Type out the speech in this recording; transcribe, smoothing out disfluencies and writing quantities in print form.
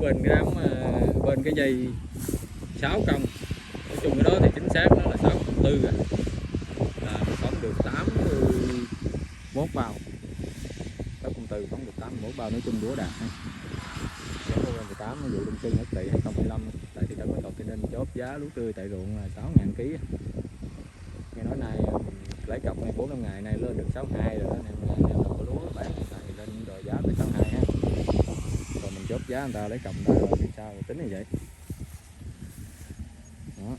bên cái đám bên cái dây 6 công. Nói chung cái đó thì chính xác nó là 6,4 rồi, là phóng được 81 bao. 6,4 phóng được 81 bao, nói chung đũa đạt ha. Giống 18 vụ đông xuân Ất Tỵ 2025 tại thị trấn Bến Cầu Tây Ninh chốt giá lúa tươi tại ruộng là 6.000 kg. Nghe nói nay lấy cọc này 4-5 ngày nay lên được 62 rồi đó, nên có lúa bán thì lên đòi giá tới 62 ha. Còn mình chốt giá người ta lấy cọc người ta rồi thì sao, tính như vậy đó.